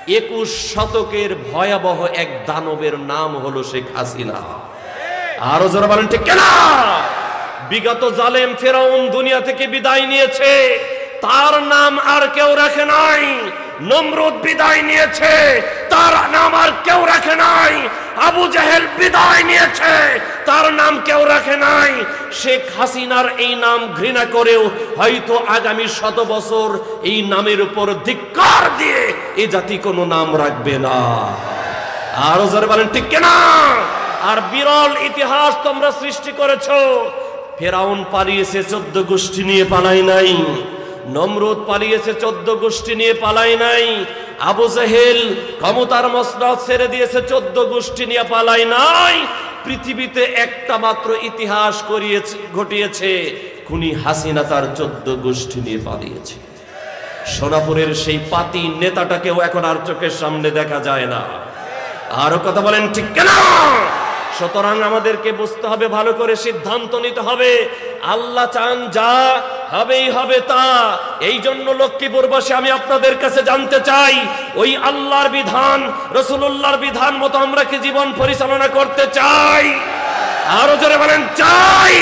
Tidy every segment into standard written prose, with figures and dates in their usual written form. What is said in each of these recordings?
21 শতকের ভয়াবহ এক দানবের নাম হলো শেখ হাসিনা। আরো যারা বলেন ঠিক কিনা? বিগত জালেম ফেরাউন দুনিয়া থেকে বিদায় নিয়েছে, তার নাম আর কেউ রাখে নাই। নমরুদ বিদায় নিয়েছে, তার নাম আর কেউ রাখে নাই। আবু জেহেল বিদায় নিয়েছে, তার নাম কেউ রাখে নাই। শেখ হাসিনার এই নাম ঘৃণা করেও হয়তো আগামী 100 বছর এই নামের উপর ধিক্কার দিয়ে এই জাতি কোনো নাম রাখবে না। আরো যারা বলেন ঠিক কিনা? আর বিরল ইতিহাস তোমরা সৃষ্টি করেছো। ফেরাউন পালিয়েছে 14 গোষ্ঠী নিয়ে, পালাই নাই। নমরুদ পালিয়েছে 14 গোষ্ঠী নিয়ে, পালাই নাই। আবু জেহেল ক্ষমতার মসনদ ছেড়ে দিয়েছে 14 গোষ্ঠী নিয়ে, পালাই নাই। পৃথিবীতে একটা মাত্র ইতিহাস ঘটিয়েছে, খুনি হাসিনা তার 14 গোষ্ঠী নিয়ে পালিয়েছে। সোনাপুরের সেই পাতি নেতাটাকেও এখন আর চোখের সামনে দেখা যায় না। আরো কথা বলেন ঠিক কিনা? সুতরাং আমাদেরকে বুঝতে হবে, ভালো করে সিদ্ধান্ত নিতে হবে। আল্লাহ চান যা হবেই হবে তা। এই জন্য লক্ষ্মীপুরবাসী আমি আপনাদের কাছে জানতে চাই, ওই আল্লাহর বিধান, রাসূলুল্লাহর বিধান মতো আমরা কি জীবন পরিচালনা করতে চাই? আরো জোরে বলেন চাই।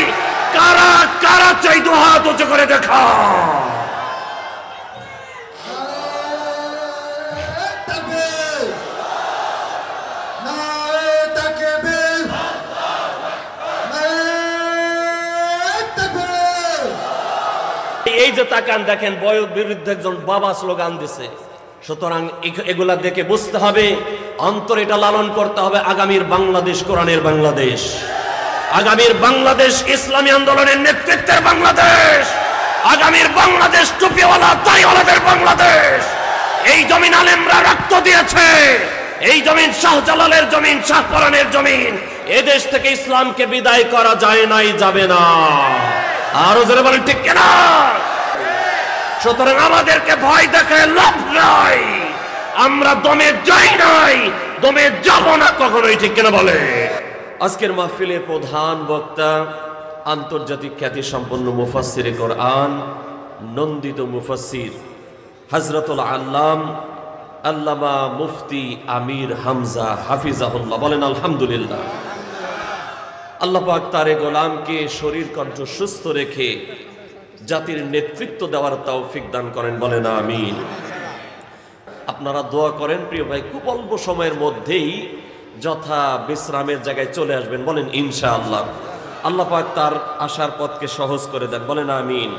কারা কারা চাই? দুহাত উঁচু করে দেখা। এই যে তাকান, দেখেন বয়োর বিরুদ্ধে একজন বাবা স্লোগান দিছে। সুতরাং এগুলা দেখে বুঝতে হবে, অন্তর এটা লালন করতে হবে, আগামীর বাংলাদেশ কোরআনের বাংলাদেশ, আগামীর বাংলাদেশ ইসলামী আন্দোলনের নেতৃত্বের বাংলাদেশ, আগামীর বাংলাদেশ টুপিওয়ালা দাড়িওয়ালাদের বাংলাদেশ। এই জমিন আলেমরা রক্ত দিয়েছে, এই জমিন শাহজালালের জমিন, শাহপরানের জমিন। এদেশ থেকে ইসলামকে বিদায় করা যায় নাই, যাবে না। আরো জোরে বলেন ঠিক কিনা? সুতরাং আমাদেরকে ভয় দেখে লাভ নাই, আমরা দমে যাই নাই, দমে যাব না কখনোই, ঠিক কিনা বলে? আজকের মাহফিলের প্রধান বক্তা আন্তর্জাতিক খ্যাতি সম্পন্ন মুফাসসিরে কোরআন, নন্দিত মুফাসসির হযরতুল আল্লাম আল্লামা মুফতি আমির হামজা হাফিজাহুল্লাহ। বলেন আলহামদুলিল্লাহ। আল্লাহ পাক তার গোলামকে শরীর কণ্ঠ সুস্থ রেখে জাতির নেতৃত্ব দেওয়ার তৌফিক দান করেন, বলেন আমিন। আপনারা দোয়া করেন প্রিয় ভাই, খুব অল্প সময়ের মধ্যেই যথা বিশ্রামের জায়গায় চলে আসবেন, বলেন ইনশাআল্লাহ। আল্লাহ পাক তার আসার পথকে সহজ করে দেন, বলেন আমিন।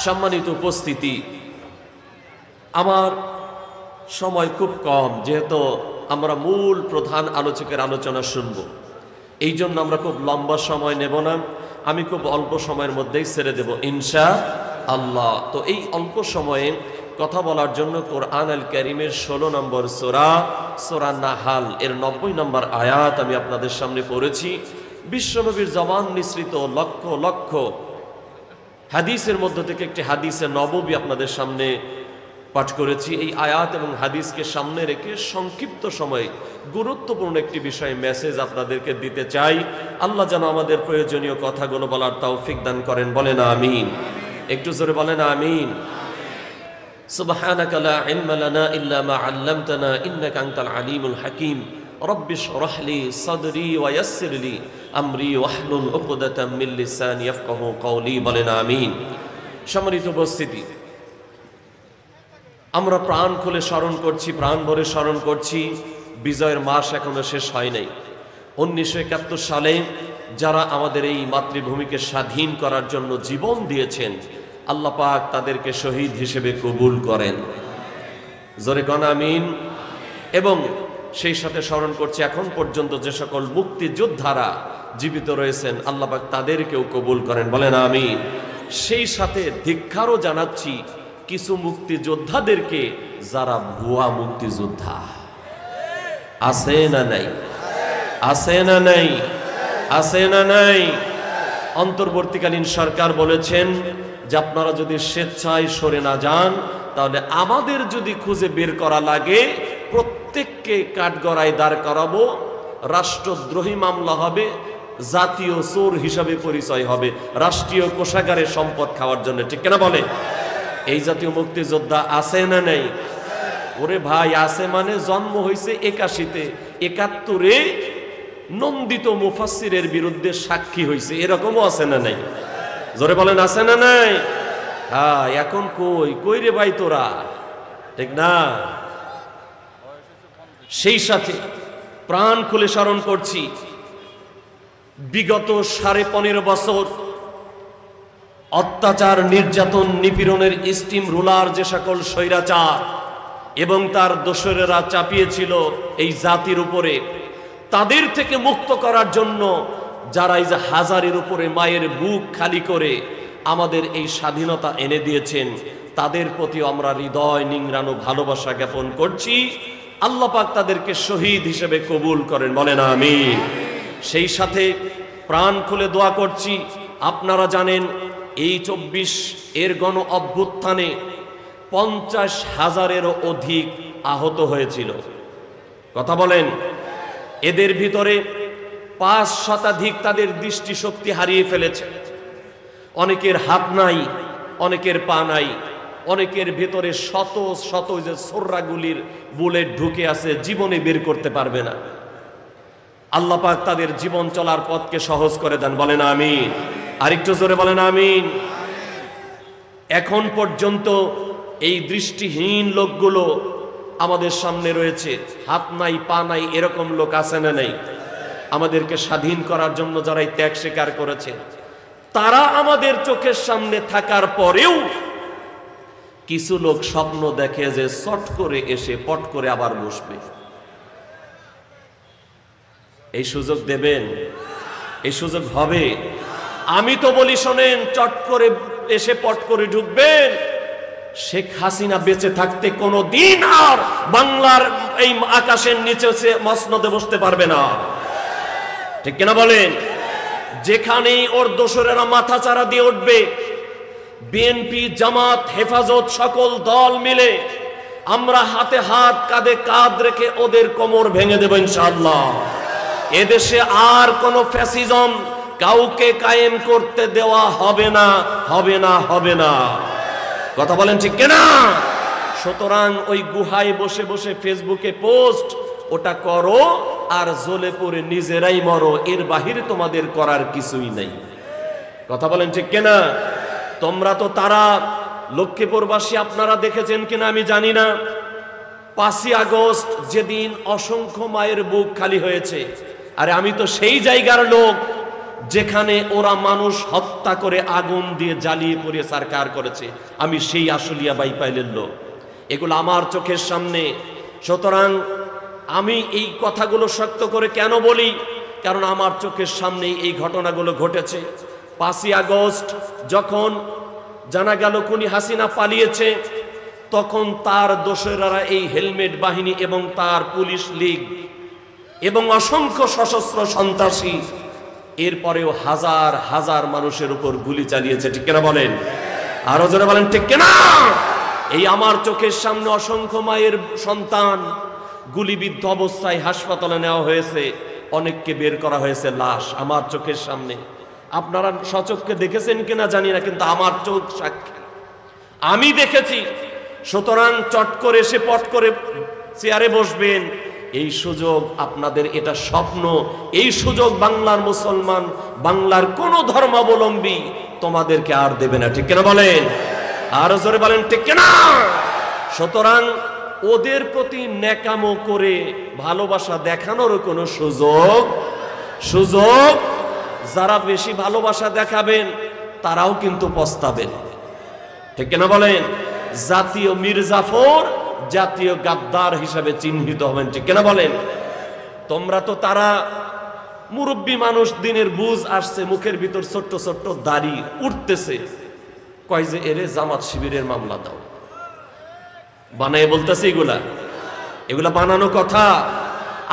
সম্মানিত উপস্থিতি, আমার সময় খুব কম, যেহেতু আমরা মূল প্রধান আলোচকের আলোচনা শুনবো, এই জন্য আমরা খুব লম্বা সময় নেব না। আমি খুব অল্প সময়ের মধ্যেই ছেড়ে দেব ইনশাআল্লাহ। তো এই অল্প সময়ে কথা বলার জন্য কোরআন আল কারীমের 16 নম্বর সূরা, সূরা নাহাল এর 90 নম্বর আয়াত আমি আপনাদের সামনে পড়েছি। বিশ্বনবীর জবান নিঃসৃত লক্ষ লক্ষ হাদিসের মধ্য থেকে একটি হাদিসে নববী আপনাদের সামনে পাঠ করেছি। এই আয়াত এবং হাদিসকে সামনে রেখে সংক্ষিপ্ত সময়ে গুরুত্বপূর্ণ একটি বিষয় মেসেজ আপনাদেরকে দিতে চাই। আল্লাহ যেন আমাদের প্রয়োজনীয় কথাগুলো বলার তৌফিক দান করেন, বলেন আমিন। একটু জোরে বলেন আমিন। সুবহানাকা লা ইলমা লানা ইল্লা মা আল্লামতানা ইন্নাকা আনতাল আলিমুল হাকীম। রব্বি শরহ লি সাদরি ওয়া ইয়াসসির লি আমরি ওয়াহলুল উকদাতাম মিন লিসানি ইয়াফকাহু কওলি, বলেন আমিন। সম্মানিত উপস্থিতি, আমরা প্রাণ খুলে স্মরণ করছি, প্রাণ ভরে স্মরণ করছি, বিজয়ের মাস এখনো শেষ হয় নাই। 1971 সালে যারা আমাদের এই মাতৃভূমিকে স্বাধীন করার জন্য জীবন দিয়েছেন, আল্লাহ পাক তাদেরকে শহীদ হিসেবে কবুল করেন, জোরে কোন আমিন। এবং সেই সাথে স্মরণ করছি এখন পর্যন্ত যে সকল মুক্তিযোদ্ধারা জীবিত রয়েছেন, আল্লাহ পাক তাদেরকেও কবুল করেন, বলেন আমিন। সেই সাথে ধিক্কারও জানাচ্ছি কিছু মুক্তিযোদ্ধাদেরকে যারা ভুয়া মুক্তিযোদ্ধা। আছে না নাই? আছে না নাই? আছে না নাই? অন্তর্বর্তীকালীন সরকার বলেছেন যে আপনারা যদি স্বেচ্ছায় সরে না যান, তাহলে আমাদের যদি খুঁজে বের করা লাগে প্রত্যেককে কাঠগড়ায় দাঁড় করাবো, রাষ্ট্রদ্রোহী মামলা হবে, জাতীয় চোর হিসাবে পরিচয় হবে, রাষ্ট্রীয় কোষাগারে সম্পদ খাওয়ার জন্য, ঠিক কিনা বলে? এই জাতীয় মুক্তিযোদ্ধা আছে না নাই? ওরে ভাই, আছে মানে জন্ম হয়েছে 81-তে, 71-এ নন্দিত মুফাসসিরের বিরুদ্ধে সাক্ষী হয়েছে, এরকমও আছে না নাই? জোরে বলেন, আছে না নাই? হ্যাঁ, এখন কই কই রে ভাই তোরা, ঠিক না? সেই সাথে প্রাণ খুলে স্মরণ করছি, বিগত 15.5 বছর অত্যাচার, নির্যাতন, নিপীড়নের স্টিম রুলার যে সকল স্বৈরাচার এবং তার দোসরেরা চাপিয়েছিল এই জাতির উপরে, তাদের থেকে মুক্ত করার জন্য যারা এই যে হাজারের উপরে মায়ের বুক খালি করে আমাদের এই স্বাধীনতা এনে দিয়েছেন, তাদের প্রতি আমরা হৃদয় নিংড়ানো ভালোবাসা জ্ঞাপন করছি। আল্লাহ পাক তাদেরকে শহীদ হিসেবে কবুল করেন, বলেন আমিন। সেই সাথে প্রাণ খুলে দোয়া করছি, আপনারা জানেন এই 24 এর গণ অভ্যুত্থানে 50,000-এরও অধিক আহত হয়েছিল। কথা বলেন, এদের ভিতরে 5 শতাধিক তাদের দৃষ্টিশক্তি হারিয়ে ফেলেছে। অনেকের হাত নাই, অনেকের পা নাই, অনেকের ভিতরে শত শত যে ছোররাগুলির বুলেট ঢুকে আছে, জীবনে বের করতে পারবে না। আল্লাহ পাক তাদের জীবন চলার পথকে সহজ করে দেন, বলেন আমিন। আরেকটু জোরে বলেন আমিন। এখন পর্যন্ত এই দৃষ্টিহীন লোকগুলো আমাদের সামনে রয়েছে, হাত নাই পা নাই, এরকম লোক আছে না নাই? আমাদেরকে স্বাধীন করার জন্য যারাই ত্যাগ স্বীকার করেছে, তারা আমাদের চোখের সামনে থাকার পরেও কিছু লোক স্বপ্ন দেখে যে চট করে এসে পট করে আবার বসবে। এই সুযোগ দেবেন? এই সুযোগ হবে? আমি তো বলি শোনেন, চট করে এসে পট করে ঢুকবেন। শেখ হাসিনা বেঁচে থাকতে কোনো দিন আর বাংলার এই আকাশের নিচে মসনদে বসতে পারবে না, ঠিক কিনা বলেন? যেখানেই ওর দোসরেরা মাথা চারা দিয়ে উঠবে, বিএনপি, জামাত, হেফাজত সকল দল মিলে আমরা হাতে হাত কাঁধে কাঁধ রেখে ওদের কোমর ভেঙে দেব ইনশাআল্লাহ। এদেশে আর কোনো ফ্যাসিজম কাউকে কায়েম করতে দেওয়া হবে না, হবে না, হবে না। কথা বলেন ঠিক কিনা? সুতরাং ওই গুহায় বসে বসে ফেসবুকে পোস্ট ওটা করো আর জ্বলে পড়ে নিজেরাই মরো, এর বাহিরে তোমাদের করার কিছুই নাই। কথা বলেন ঠিক কিনা? তোমরা তো তারা লক্ষ্মীপুরবাসী, আপনারা দেখেছেন কিনা আমি জানি না, 5ই আগস্ট যেদিন অসংখ্য মায়ের বুক খালি হয়েছে, আরে আমি তো সেই জায়গার লোক যেখানে ওরা মানুষ হত্যা করে আগুন দিয়ে জ্বালিয়ে পুড়িয়ে সরকার করেছে, আমি সেই আশুলিয়া বাইপাইলের লোক, এগুলো আমার চোখের সামনে। সুতরাং আমি এই কথাগুলো শক্ত করে কেন বলি? কারণ আমার চোখের সামনেই এই ঘটনাগুলো ঘটেছে। 5ই আগস্ট যখন জানা গেল খুনি হাসিনা পালিয়েছে, তখন তার দোসরেরা এই হেলমেট বাহিনী এবং তার পুলিশ লীগ এবং অসংখ্য সশস্ত্র সন্ত্রাসী এরপরেও হাজার হাজার মানুষের উপর গুলি চালিয়েছে, ঠিক কিনা বলেন? আরো জোরে বলেন ঠিক কিনা? এই আমার চোখের সামনে অসংখ্য মায়ের সন্তান গুলিবিদ্ধ অবস্থায় হাসপাতালে নেওয়া হয়েছে, অনেককে বের করা হয়েছে লাশ আমার চোখের সামনে। আপনারা সচক্ষে দেখেছেন কিনা জানি না, কিন্তু আমার চোখ সাক্ষী, আমি দেখেছি। সুতরাং চট করে এসে পট করে চেয়ারে বসবেন, এই সুযোগ আপনাদের, এটা স্বপ্ন, এই সুযোগ বাংলার মুসলমান, বাংলার কোন ধর্মাবলম্বী তোমাদেরকে আর দেবে না, ঠিক কিনা বলেন? আর জোরে বলেন ঠিক কিনা? সুতরাং ওদের প্রতি নেকামো করে ভালোবাসা দেখানোর কোনো সুযোগ যারা বেশি ভালোবাসা দেখাবেন তারাও কিন্তু পস্তাবেন, ঠিক কিনা বলেন? জাতীয় মির্জাফর জাতীয় গাদ্দার হিসাবে চিহ্নিত হবেন, ঠিক কিনা বলেন? তোমরা তো তারা মুরব্বী মানুষ, দিনের বুঝ আসছে, মুখের ভিতর ছোট্ট ছোট্ট দাড়ি উঠতেছে, কয় যে এরে জামাত শিবিরের মামলা দাও, বানায় বলতেছে এগুলা বানানো কথা।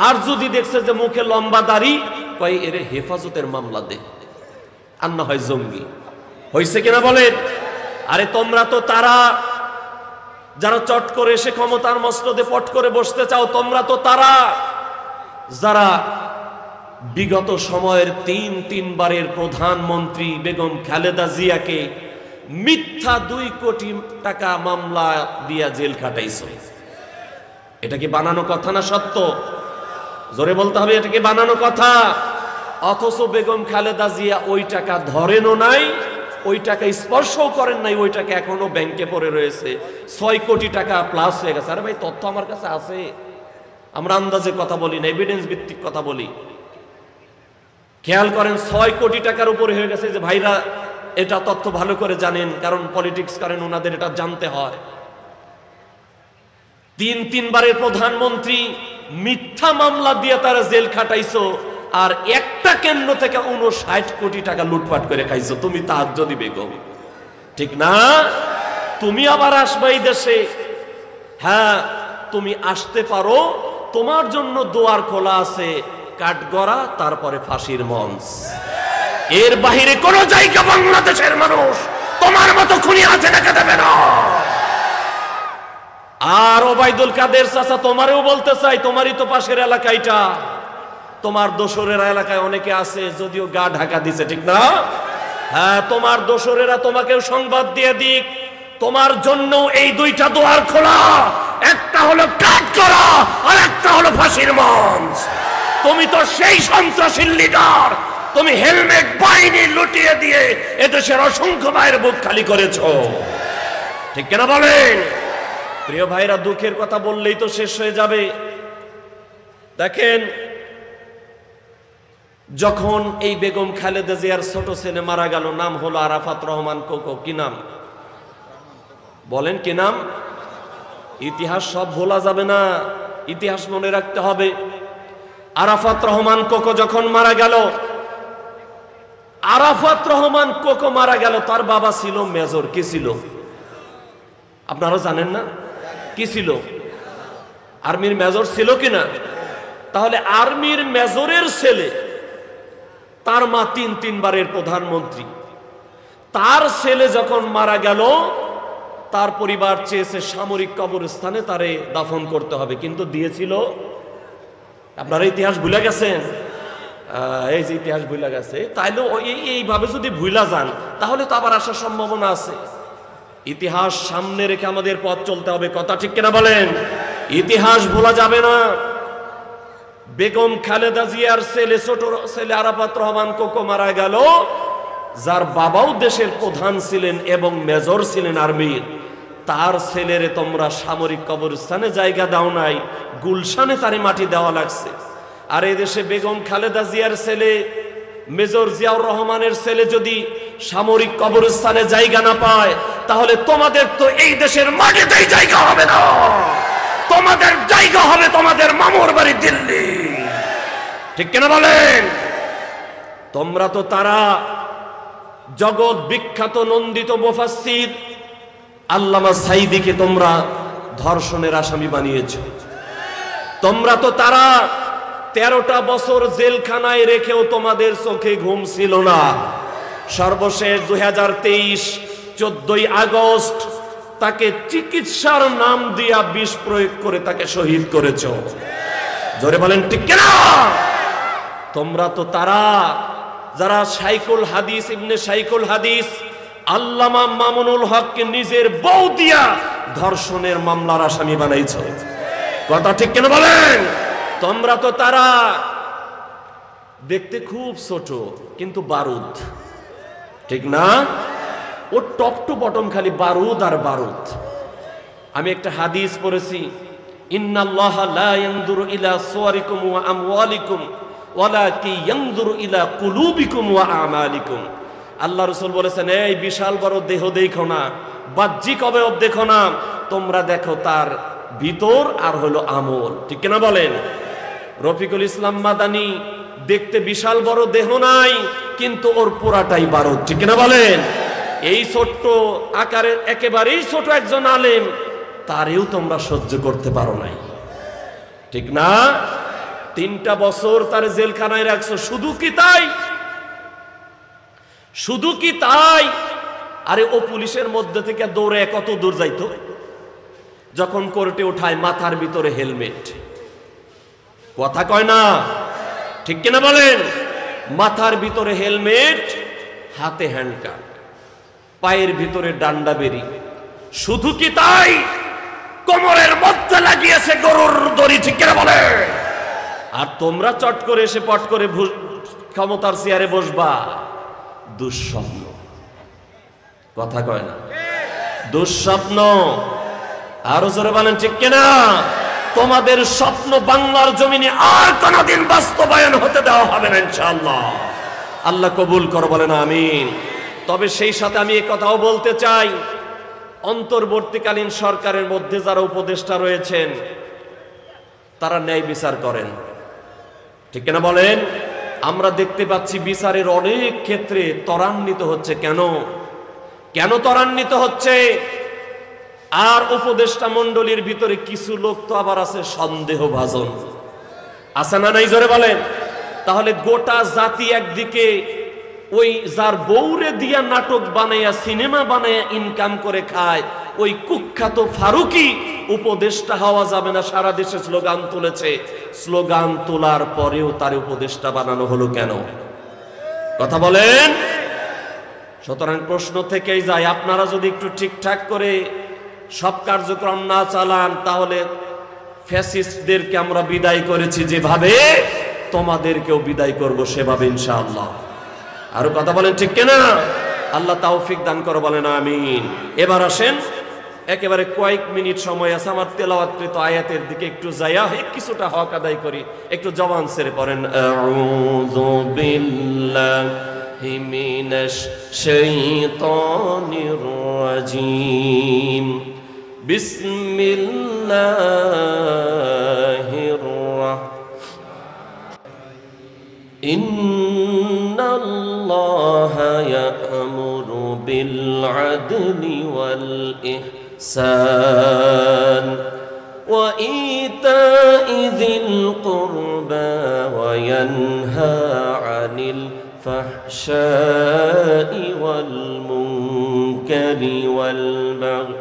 আর যদি দেখছে যে মুখে লম্বা দাড়ি, কয় এরে হেফাজতের মামলা দে, আর না হয় জঙ্গি। হয়েছে কিনা বলেন? আরে তোমরা তো তারা যারা চট করে এসে ক্ষমতার মসনদে পট করে বসতে চাও, তোমরা তো তারা যারা বিগত সময়ের 3 বারের প্রধানমন্ত্রী বেগম খালেদা জিয়াকে মিথ্যা 2 কোটি টাকা মামলা দিয়া জেল খাটাইছো, এটা কি বানানো কথা না সত্য? জোরে বলতে হবে, এটা কি বানানো কথা? অথচ বেগম খালেদা জিয়া ওই টাকা ধরেনও নাই, ওই টাকা স্পর্শও করেন নাই, ওই টাকা এখনো ব্যাংকে পড়ে রয়েছে। 6 কোটি টাকা প্লাস হয়ে গেছে। আরে ভাই, তথ্য আমার কাছে আছে, আমরা আন্দাজে কথা বলি না, এভিডেন্স ভিত্তিক কথা বলি। খেয়াল করেন, 6 কোটি টাকার উপরে হয়ে গেছে। যে ভাইরা এটা তথ্য ভালো করে জানেন, কারণ পলিটিক্স করেন, ওনাদের এটা জানতে হয়। 3 বারের প্রধানমন্ত্রী মিথ্যা মামলা দিয়ে তারা জেল খাটাইছো, আর একটা কেন্দ্র থেকে 59 কোটি টাকা লুটপাট করে খাইছো তুমি, তাহাজ্জুদি বেগম, ঠিক না? তুমি আবার আসবে এই দেশে, হ্যাঁ তুমি আসতে পারো, তোমার জন্য দুয়ার খোলা আছে, কাঠগড়া, তারপরে ফাঁসির মঞ্চ। এর বাহিরে কোন জায়গা বাংলাদেশের মানুষ তোমার মতো খুনি আছে না দেবে না। আর ওবায়দুল কাদের চাচা, তোমারও বলতে চাই, তোমারই তো পাশের এলাকাটা, তোমার দোসরের এলাকায় অনেকে আছে, যদিও গা ঢাকা দিছে, ঠিক না? হ্যাঁ, তোমার দোসরেরা তোমাকেও সংবাদ দিয়ে দিক, তোমার জন্য এই 2টা দুয়ার খোলা, একটা হলো কাঠগড়া আর একটা হলো ফাঁসির মঞ্চ। তুমি তো সেই সন্ত্রাসী লিডার, তুমি হেলমেট বাহিনী লুটিয়ে দিয়ে এদেশের অসংখ্য ভাইয়ের বুক খালি করেছো, ঠিক কিনা বলেন? প্রিয় ভাইরা, দুঃখের কথা বললেই তো শেষ হয়ে যাবে। দেখেন, যখন এই বেগম খালেদা জিয়ার ছোট ছেলে মারা গেল, নাম হলো আরাফাত রহমান কোকো। কি নাম বলেন? কি নাম? ইতিহাস সব ভোলা যাবে না, ইতিহাস মনে রাখতে হবে। আরাফাত রহমান কোকো যখন মারা গেল, আরাফাত রহমান কোকো মারা গেল, তার বাবা ছিল মেজর। কি ছিল আপনারা জানেন না? কি ছিল? আর্মির মেজর ছিল কিনা? তাহলে আর্মির মেজরের ছেলে, তার মা 3 বারের প্রধানমন্ত্রী, তার ছেলে যখন মারা গেল, তার পরিবার চেয়েছে সামরিক কবরস্থানে তারে দাফন করতে হবে, কিন্তু দিয়েছিল, আপনারা ইতিহাস ভুলে গেছেন। এই যে ইতিহাস ভুলে গেছে, তাইলে এইভাবে যদি ভুলা যান, তাহলে তো আবার আসার সম্ভাবনা আছে। ইতিহাস সামনে রেখে আমাদের পথ চলতে হবে, কথা ঠিক কিনা বলেন? ইতিহাস ভোলা যাবে না। বেগম খালেদা জিয়ার ছেলে, ছোট ছেলে আরাফাত রহমান কোকো মারা গেল, যার বাবাও দেশের প্রধান ছিলেন এবং মেজর ছিলেন আর্মির, তার ছেলেরে তোমরা সামরিক কবরস্থানে জায়গা দাও নাই, গুলশানে তারে মাটি দেওয়া লাগছে। আর এই দেশে বেগম খালেদা জিয়ার ছেলে মেজর জিয়াউর রহমানের ছেলে যদি সামরিক কবরস্থানে জায়গা না পায়, তাহলে তোমাদের তো এই দেশের মাটিতেই জায়গা হবে না, তোমাদের জায়গা হবে তোমাদের মামুর বাড়ি দিল্লি, ঠিক কিনা বলেন? তোমরা তো তারা জগৎ বিখ্যাত নন্দিত মুফাসসির আল্লামা সাইদিকে তোমরা ধর্ষণের আসামি বানিয়েছো। তোমরা তো তারা 13টা বছর জেলখানায় রেখেও তোমাদের চোখে ঘুম ছিল না। সর্বশেষ 2023 14ই আগস্ট তাকে চিকিৎসার নাম দিয়া বিষ প্রয়োগ করে তাকে শহীদ করেছো। জোরে বলেন ঠিক কিনা? তোমরা তো তারা যারা শাইখুল হাদিস ইবনে শাইখুল হাদিস আল্লামা মামুনুল হককে নিজের বউ দিয়া ধর্ষণের মামলার আসামি বানাইছো, কথা ঠিক কিনা বলেন? তোমরা তো তারা দেখতে খুব ছোট কিন্তু বারুদ, ঠিক না? ও টপ টু বটম খালি বারুদ আর বারুদ। আমি একটা হাদিস পড়েছি, ইন্নাল্লাহা লা ইয়ানজুরু ইলা সুওয়ারিকুম ওয়া আমওয়ালিকুম ওয়ালাকিন ইয়ানজুরু ইলা কুলুবিকুম ওয়া আমালিকুম। আল্লাহ রাসূল বলেছেন, এই বিশাল বড় দেহ দেখো না, বাহ্যিক অবয়ব দেখো না, তোমরা দেখো তার ভিতর আর হলো আমল, ঠিক কিনা বলেন? রফিকুল ইসলাম মাদানী দেখতে বিশাল বড় দেহ নাই, কিন্তু ওর পুরাটাই বারুদ, ঠিক কিনা বলেন? এই ছোট্ট আকারের একেবারেই ছোট একজন আলেম, তারেও তোমরা সহ্য করতে পারো নাই, ঠিক না? 3টা বছর তার জেলখানায় রাখছো, শুধু কি তাই? শুধু কি তাই? আরে ও পুলিশের মধ্যে থেকে দৌড়ে কত দূর যাইতো, যখন কোর্টে উঠায় মাথার ভিতরে হেলমেট, কথা কয় না, ঠিক কিনা বলেন? মাথার ভিতরে হেলমেট, হাতে হ্যান্ডকাপ, পায়ের ভিতরে ডান্ডা বেরি। শুধু কি তাই? কোমরের মধ্যে লাগিয়েছে গরুর দড়ি, ঠিক কিনা বলে? আর তোমরা চট করে এসে পট করে ক্ষমতার চেয়ারে বসবা। দুঃস্বপ্ন, কথা কয় না, দুঃস্বপ্ন। আরো জোরে বলেন ঠিক কিনা? তোমাদের স্বপ্ন বাংলার জমিনে আর কোনদিন বাস্তবায়ন হতে দেওয়া হবে না ইনশাআল্লাহ। আল্লাহ কবুল করো, বলেন আমিন। তবে সেই সাথে আমি এই কথাও বলতে চাই, অন্তর্বর্তীকালীন সরকারের মধ্যে যারা উপদেষ্টা রয়েছেন তারা ন্যায় বিচার করেন, ঠিক কিনা বলেন? আমরা দেখতে পাচ্ছি বিচারের অনেক ক্ষেত্রে ত্বরান্বিত হচ্ছে। কেন কেন ত্বরান্বিত হচ্ছে? আর উপদেষ্টা মণ্ডলীর ভিতরে কিছু লোক তো আবার আছে সন্দেহভাজন, আছে না নাই? জোরে বলেন। তাহলে গোটা জাতি একদিকে ওই যার বউরে দিয়া নাটক বানাইয়া সিনেমা বানাইয়া ইনকাম করে খায়, ওই কুখ্যাত ফারুকি উপদেষ্টা হওয়া যাবে না সারা দেশে স্লোগান তুলেছে। স্লোগান তোলার পরেও তার উপদেষ্টা বানানো হলো কেন? কথা বলেন। সুতরাং প্রশ্ন থেকেই যায়, আপনারা যদি একটু ঠিকঠাক করে সব কার্যক্রম না চালান তাহলে ফ্যাসিস্টদেরকে আমরা বিদায় করেছি যেভাবে, তোমাদেরকেও বিদায় করব সেভাবে ইনশাআল্লাহ। আরো কথা বলেন ঠিক কিনা? আল্লাহ তৌফিক দান করো, বলেন আমিন। এবার আসেন, একেবারে কয়েক মিনিট সময় আছে, আমার তেলাওয়াতকৃত আয়াতের দিকে একটু যাইয়া কিছুটা হক আদায় করি। একটু জবান ছেড়ে পড়েন, আউযু বিল্লাহি মিনাশ শাইতানির রাজীম, বিসমিল্লাহির রাহমানির ইন্নাল্লাহা ইয়া'মুরু বিল আদলি ওয়াল ইহসান ওয়া ইতা'i যিল কুরবা ওয়া ইয়ানহা আনিল ফাহশাই ওয়াল মুনকারি ওয়াল বাগই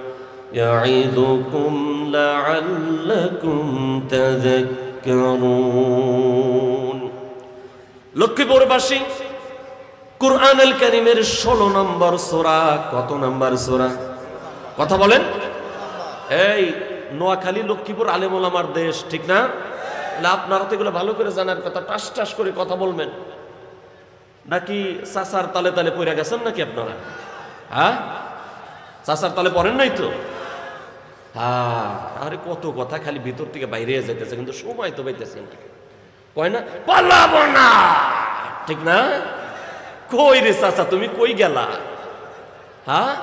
ইয়া'iযুকুম লা'আল্লাকুম তাযাক্কারুন। লক্ষ্মীপুরবাসী, কুরআনুল কারীমের 16 নম্বর সূরা। কত নম্বর সূরা? কথা বলেন। এই নোয়াখালী লক্ষ্মীপুর আলেম ওলামার দেশ, ঠিক না? আপনারা তো এগুলো ভালো করে জানার কথা, টাস টাস করে কথা বলবেন। নাকি চাচার তালে তালে পড়ে গেছেন নাকি আপনারা? হ্যাঁ, চাচার তালে পড়েন নাই তো? হ্যাঁ, আরে কত কথা খালি ভিতর থেকে বাইরে যেতেছে, কিন্তু সময় তো পাইতেছে না। কয় না পালাবো না, ঠিক না? কই রে চাচা, তুমি কই গেলা? হ্যাঁ,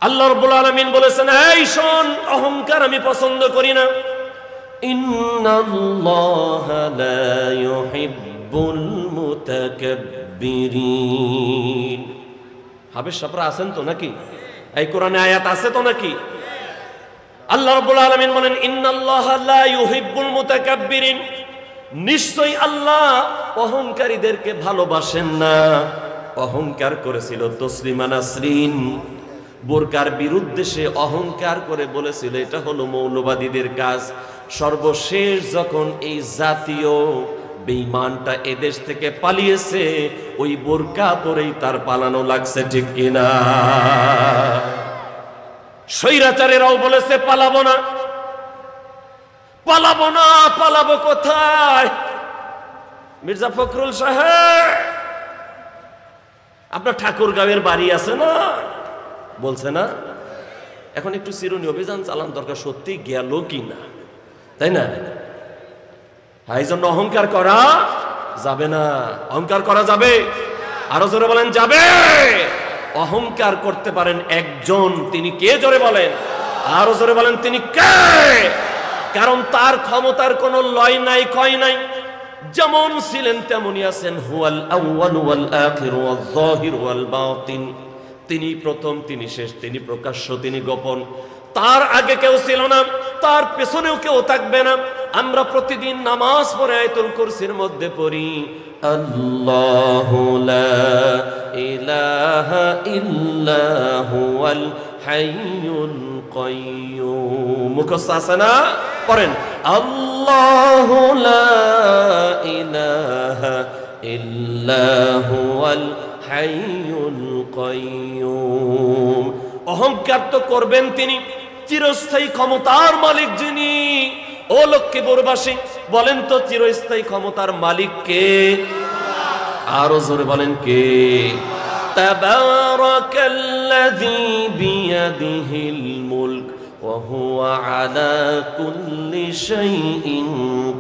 আল্লাহ রাব্বুল আলামিন বলেছেন, এই শোন, অহংকার আমি পছন্দ করি না। ইন্নাল্লাহা লা ইউহিব্বুল মুতাকাব্বিরিন। হাবেশ সাপরা আছেন তো নাকি? এই কোরআনে আয়াত আছে তো নাকি? আল্লাহ রাব্বুল আলামিন বলেন, ইন্নাল্লাহা লা ইউহিব্বুল মুতাকাব্বিরিন, নিশ্চয়ই আল্লাহ অহংকারীদেরকে ভালোবাসেন না। অহংকার করেছিল তসলিমা নাসরিন, বোরকার বিরুদ্ধে সে অহংকার করে বলেছিল এটা হলো মৌলবাদীদের কাজ। সর্বশেষ যখন এই জাতীয় বেঈমানটা এদেশ থেকে পালিয়েছে, ওই বোরকা পরেই তার পালানো লাগছে, ঠিক কিনা? স্বৈরাচারেরাও বলেছে পালাবো না, পালাবো না, পালাবো কোথায়? মির্জা ফখরুল সাহেব, আপনার ঠাকুরগাঁওয়ের বাড়ি আছে না, বলছে না? এখন একটু চিরুনি অভিযান চালান দরকার, সত্যি গেল কি না, তাই না? এই জন্য অহংকার করা যাবে না। অহংকার করা যাবে? আরো জোরে বলেন, যাবে। অহংকার করতে পারেন একজন, তিনি কে? জোরে বলেন, আরো জোরে বলেন, তিনি কে? কারণ তার ক্ষমতার কোনো লয় নাই, ক্ষয় নাই। যেমন ছিলেন তেমনই আছেন। হুয়াল আউয়াল ওয়াল আখির ওয়াল যাহির ওয়াল বাতিন, তিনি প্রথম, তিনি শেষ, তিনি প্রকাশ্য, তিনি গোপন। তার আগে কেউ ছিল না, তার পেছনেও কেউ থাকবে না। আমরা প্রতিদিন নামাজ পড়ে আয়াতুল কুরসির মধ্যে পড়ি, আল্লাহু লা ইলাহা ইল্লা হুয়াল হাইয়ুল কাইয়্যুম। মুখস্থ আছে না? পড়েন, আল্লাহু লা ইলাহা ইল্লা হুয়াল হাইয়ুল কাইয়্যুম। অহংকার তো করবেন তিনি, চিরস্থায়ী ক্ষমতার মালিক যিনি। ও লক্ষ্মীপুরবাসী, বলেন তো চিরস্থায়ী ক্ষমতার মালিক কে? আরো জোরে বলেন কে? তাবারাকাল্লাযী বিয়াদিহিল মুলক ওয়া হুয়া আলা কুল্লি শাইইন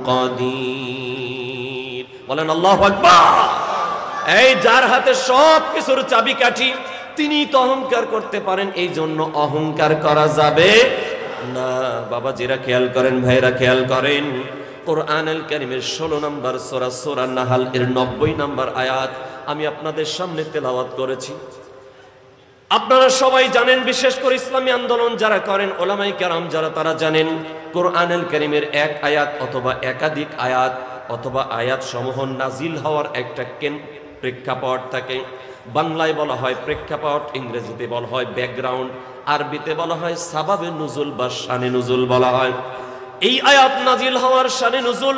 কাদির। বলেন আল্লাহু আকবার। এই যার হাতে সব কিছুর চাবিকাঠি, তিনি তো অহংকার করতে পারেন, এই জন্য অহংকার করা যাবে না। বাবাজিরা খেয়াল করেন, ভাইরা খেয়াল করেন, কোরআনুল কারীমের 16 নম্বর সূরা সূরা নাহাল এর 90 নম্বর আয়াত আমি আপনাদের সামনে তেলাওয়াত করেছি। আপনারা সবাই জানেন, বিশেষ করে ইসলামী আন্দোলন যারা করেন, ওলামায়ে কেরাম যারা, তারা জানেন কোরআনুল কারীমের এক আয়াত অথবা একাধিক আয়াত অথবা আয়াত সমূহ নাজিল হওয়ার একটা প্রেক্ষাপট থাকে। বাংলায় বলা হয় প্রেক্ষাপট, ইংরেজিতে বলা হয় ব্যাকগ্রাউন্ড, আরবিতে বলা হয় সাবাবে নুজুল বা শানে নুজুল বলা হয়। এই আয়াত নাজিল হওয়ার শানে নুজুল,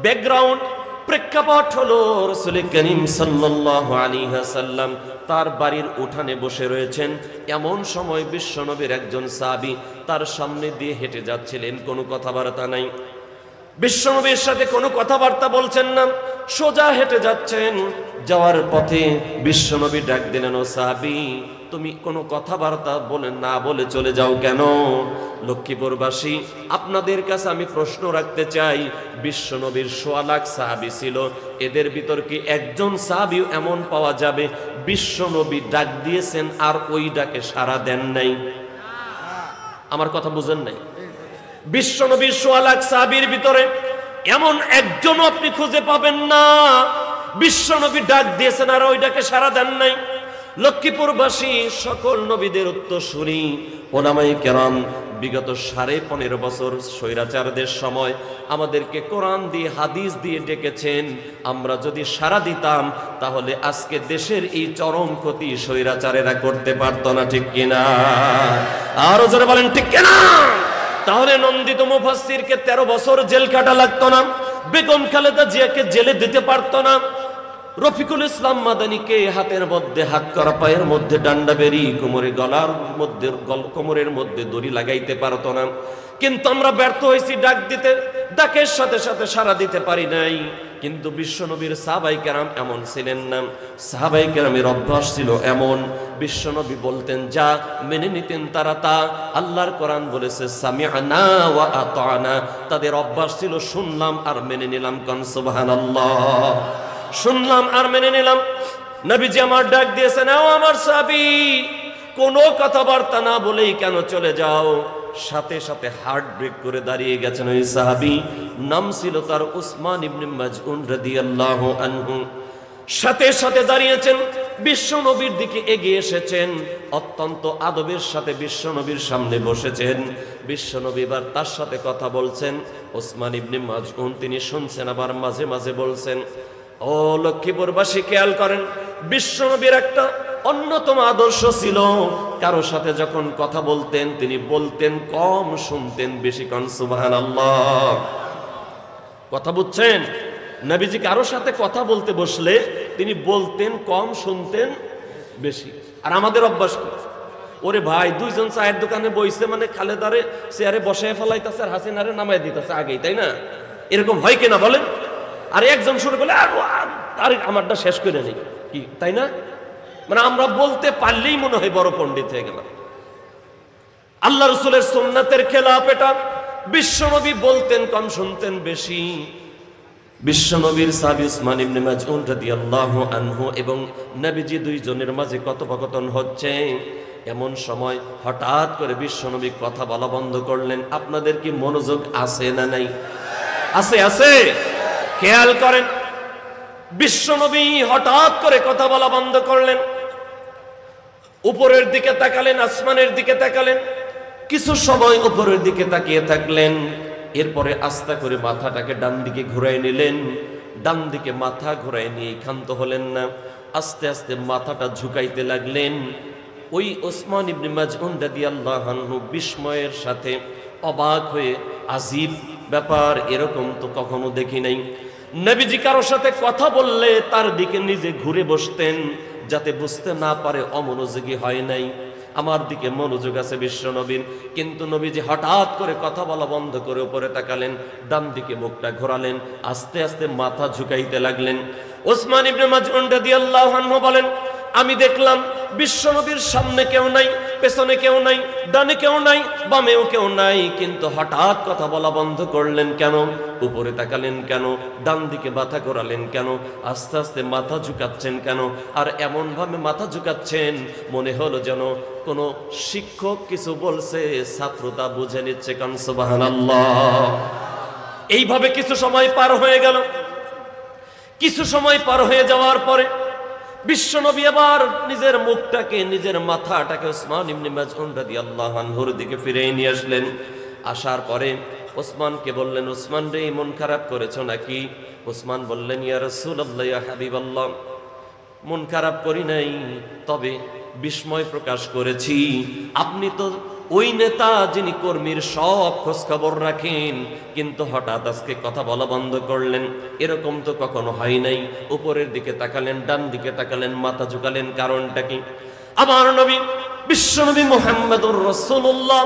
ব্যাকগ্রাউন্ড, প্রেক্ষাপট হলো রাসূল করিম সাল্লাল্লাহু আলাইহি ওয়াসাল্লাম তার বাড়ির উঠানে বসে রয়েছেন। এমন সময় বিশ্বনবীর একজন সাহাবী তার সামনে দিয়ে হেঁটে যাচ্ছিলেন, কোনো কথাবার্তা নাই। বিশ্বনবীর সাথে কোনো কথাবার্তা বলছেন না, সোজা হেঁটে যাচ্ছেন। যাওয়ার পথে বিশ্বনবী ডাক দিলেন, ও সাহাবী, তুমি কোনো কথাবার্তা না বলে চলে যাও কেন? লক্ষ্মীপুরবাসী, আপনাদের কাছে আমি প্রশ্ন রাখতে চাই, বিশ্বনবীর 1.25 লাখ সাহাবী ছিল, এদের ভিতর কি একজন সাহাবী এমন পাওয়া যাবে বিশ্বনবী ডাক দিয়েছেন আর ওই ডাকে সাড়া দেন নাই? আমার কথা বুঝেন নাই? বিশ্বনবীর 1.25 লাখ সাহাবীর ভিতরে এমন একজনও আপনি খুঁজে পাবেন না বিশ্বনবী ডাক দিয়েছেন আর ওই ডাকে সাড়া দেন নাই। লক্ষ্মীপুরবাসী, সকল নবীদের উত্তরসূরি ওলামায়ে কেরাম বিগত 15.5 বছর স্বৈরাচারদের সময় আমাদেরকে কোরআন দিয়ে হাদিস দিয়ে ডেকেছেন। আমরা যদি সাড়া দিতাম তাহলে আজকে দেশের এই চরম ক্ষতি স্বৈরাচারেরা করতে পারত না, ঠিক কিনা? আরো জোরে বলেন ঠিক কিনা? তাহলে নন্দিত মুফাসসিরকে 13 বছর জেল কাটা লাগতো না, বেগম খালেদা জিয়াকে জেলে দিতে পারতো না, রফিকুল ইসলাম মাদানীকে হাতের মধ্যে হাত করা, পায়ের মধ্যে ডান্ডা বেরি, কোমরের মধ্যে দড়ি লাগাইতে পারতো না। কিন্তু আমরা ব্যর্থ হয়েছি ডাক দিতে, ডাকের সাথে সাথে সাড়া দিতে পারি নাই। কিন্তু বিশ্বনবীর সাহাবায়ে কেরাম এমন ছিলেন না, সাহাবায়ে কেরামের অভ্যাস ছিল এমন, বিশ্বনবী বলতেন যা, মেনে নিতেন তারা তা। আল্লাহর কোরআন বলেছে সামি'না ওয়া আতা'না, তাদের অভ্যাস ছিল শুনলাম আর মেনে নিলাম। কোন সুবহানাল্লাহ! শুনলাম আর মেনে নিলাম। নবীজি আমার ডাক দিয়েছেন, ও আমার সাহাবী, কোনো কথাবার্তা না বলেই কেন চলে যাও? সাথে সাথে হার্ট ব্রেক করে দাঁড়িয়ে গেছেন ওই সাহাবী, নাম ছিল তার উসমান ইবনে মাজউন রাদিয়াল্লাহু আনহু। সাথে সাথে দাঁড়িয়েছেন, বিশ্বনবীর দিকে এগিয়ে এসেছেন, অত্যন্ত আদবের সাথে বিশ্বনবীর সামনে বসেছেন। বিশ্বনবী এবার তার সাথে কথা বলছেন। উসমান ইবনে মাজউন তিনি শুনছেন, আবার মাঝে মাঝে বলছেন। ও লক্ষ্মীপুরবাসী, খেয়াল করেন, বিশ্বনবীর একটা অন্যতম আদর্শ ছিল, কারো সাথে যখন কথা বলতেন তিনি বলতেন কম, শুনতেন বেশি। কোন সুবহানাল্লাহ! কথা বুঝছেন? নবীজি কারো সাথে কথা বলতে বসলে তিনি বলতেন কম, শুনতেন বেশি। আর আমাদের অভ্যাস, ওরে ভাই, দুইজন চায়ের দোকানে বইছে মানে খালেদারে চেয়ারে বসায় ফেলাইতেছে আর হাসিনারে নামায় দিতেছে আগেই, তাই না? এরকম হয় কিনা বলেন? আর একজন শুরু করলে আর আমারটা শেষ করে নেই, কি তাই না? মানে আমরা বলতে পারলেই মনে হয় বড় পণ্ডিত হয়ে গেলাম। আল্লাহ রাসূলের সুন্নাতের খেলাফ এটা। বিশ্বনবী বলতেন কম, শুনতেন বেশি। বিশ্বনবীর সাহাবী উসমান ইবনে মাজউন রাদিয়াল্লাহু আনহু এবং নবীজি দুইজনের মাঝে কথোপকথন হচ্ছে। এমন সময় হঠাৎ করে বিশ্বনবী কথা বলা বন্ধ করলেন। আপনাদের কি মনোযোগ আছে না নাই? আছে, আছে। খেয়াল করেন, বিশ্বনবী হঠাৎ করে কথা বলা বন্ধ করলেন, উপরের দিকে তাকালেন, আসমানের দিকে তাকালেন, কিছু সময় উপরের দিকে তাকিয়ে থাকলেন। এরপরে আস্তে করে মাথাটাকে ডান দিকে ঘুরাই নিলেন। ডান দিকে মাথা ঘুরাই নিয়ে ক্ষান্ত হলেন না, আস্তে আস্তে মাথাটা ঝুঁকাইতে লাগলেন। ওই উসমান ইবনে মাজউন রাদিয়াল্লাহু আনহু বিস্ময়ের সাথে অবাক হয়ে, আজীব ব্যাপার, এরকম তো কখনো দেখি নাই। নবীজি কারোর সাথে কথা বললে তার দিকে নিজে ঘুরে বসতেন যাতে বুঝতে না পারে অমনোযোগী হয় নাই। আমার দিকে মনোযোগ আছে বিশ্ব নবীর। কিন্তু নবীজি হঠাৎ করে কথা বলা বন্ধ করে উপরে তাকালেন, ডান দিকে মুখটা ঘোরালেন, আস্তে আস্তে মাথা ঝুঁকাইতে লাগলেন। ওসমান ইবনে মাজউন রাদিয়াল্লাহু আনহু বলেন, আমি দেখলাম বিশ্বনবীর সামনে কেউ নাই, পেছনে কেউ নাই, ডানে কেউ নাই, বামেও কেউ নাই, কিন্তু হঠাৎ কথা বলা বন্ধ করলেন কেন? উপরে তাকালেন কেন? ডান দিকে মাথা ঘোরালেন কেন? আস্তে আস্তে মাথা ঝুঁকাচ্ছেন কেন? আর এমন ভাবে মাথা ঝুঁকাচ্ছেন মনে হলো যেন কোনো শিক্ষক কিছু বলছে, ছাত্র তা বুঝে নিচ্ছে। কান সুবহানাল্লাহ। এইভাবে কিছু সময় পার হয়ে গেল। কিছু সময় পার হয়ে যাওয়ার পরে বিশ্বনবী আবার নিজের মুখটাকে, নিজের মাথাটাকে ওসমান ইবনে মাজউন রাদিয়াল্লাহু আনহুর দিকে ফিরিয়ে নিয়ে আসলেন। আসার পরে ওসমানকে বললেন, ওসমান রে, মন খারাপ করেছো নাকি? ওসমান বললেন, ইয়া রাসূলুল্লাহ, ইয়া হাবিবাল্লাহ, মন খারাপ করি নাই, তবে বিস্ময় প্রকাশ করেছি। আপনি তো ওই নেতা যিনি কর্মীর সব খোঁজ খবর রাখেন, কিন্তু হঠাৎ আজকে কথা বলা বন্ধ করলেন। এরকম তো কখনো হয় নাই। উপরের দিকে তাকালেন, ডান দিকে তাকালেন, মাথা ঝুঁকালেন, কারণটা কি? আমার নবী বিশ্বনবী মুহাম্মদুর রাসূলুল্লাহ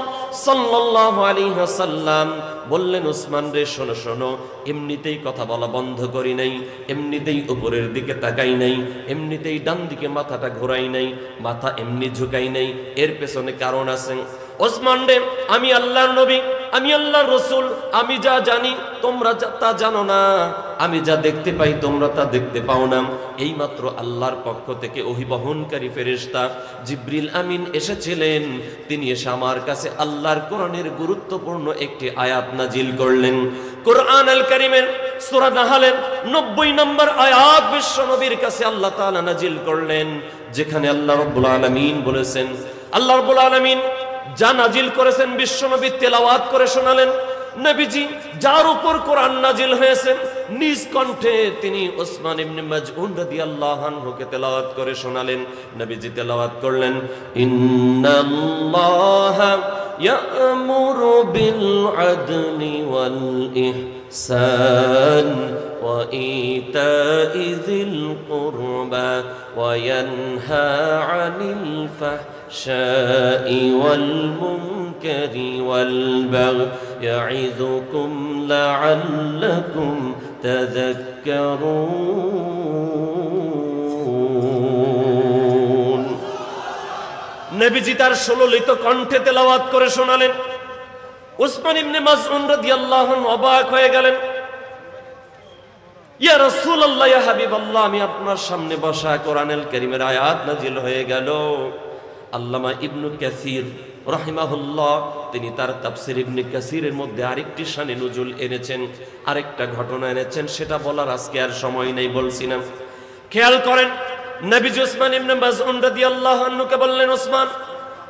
সাল্লাল্লাহু আলাইহি ওয়াসাল্লাম বললেন, ওসমান রে, শোনো শোনো, এমনিতেই কথা বলা বন্ধ করি নাই, এমনিতেই উপরের দিকে তাকাই নাই, এমনিতেই ডান দিকে মাথাটা ঘোরাই নাই, মাথা এমনি ঝুঁকাই নাই, এর পেছনে কারণ আছে। ওসমান রে, আমি আল্লাহর নবী, আমি আল্লাহর রাসূল, আমি যা জানি তোমরা তা জানো না, আমি যা দেখতে পাই তোমরা তা দেখতে পাও না। এইমাত্র আল্লাহর পক্ষ থেকে ওহী বহনকারী ফেরেশতা জিবরিল আমিন এসেছিলেন। তিনি এসে আমার কাছে আল্লাহর কোরআনের গুরুত্বপূর্ণ একটি আয়াত নাজিল করলেন। কোরআন আল কারীমের সূরা নাহলের 90 নম্বর আয়াত বিশ্ব নবীর কাছে আল্লাহ তাআলা নাজিল করলেন, যেখানে আল্লাহ রাব্বুল আলামিন বলেছেন, আল্লাহ রাব্বুল আলামিন যা নাজিল করেছেন বিশ্বনবী তেলাওয়াত করে শোনালেন। নবীজি যার উপর কোরআন নাজিল হয়েছে নিজ কণ্ঠে তিনি ওসমান ইবনে মাজউন রাদিয়াল্লাহু আনহুকে তেলাওয়াত করে শোনালেন। নবীজি তেলাওয়াত করলেন, ইন্নাল্লাহা ইয়া'মুরু বিল আদলি ওয়াল ইহসান ওয়া ইতা'i যিল কুরবা ওয়া ইয়ানহা আনিল ফাহশাই ওয়াল মুনকারি ওয়াল বাগই ইয়া'iযুকুম লা'আল্লাকুম তাযাক্কারুন। নবীজি তার সুললিত কণ্ঠে তেলাওয়াত করে শোনালেন। ওসমান ইবনে মাজউন রাদিয়াল্লাহু আনহু অবাক হয়ে গেলেন। ইয়া রাসূলুল্লাহ, ইয়া হাবিবাল্লাহ, আমি আপনার সামনে বসা, কোরআনুল কারীমের আয়াত নাজিল হয়ে গেল। আল্লামা ইবনে কাসির রাহিমাহুল্লাহ তিনি তার তাফসীর ইবনে কাসিরের মধ্যে আরেকটি শানে নুজুল এনেছেন, আরেকটা ঘটনা এনেছেন, সেটা বলার আজকে আর সময় নেই, বলছি না। খেয়াল করেন, নবীজি ওসমান ইবনে মাজউন রাদিয়াল্লাহু আনহুকে বললেন, ওসমান,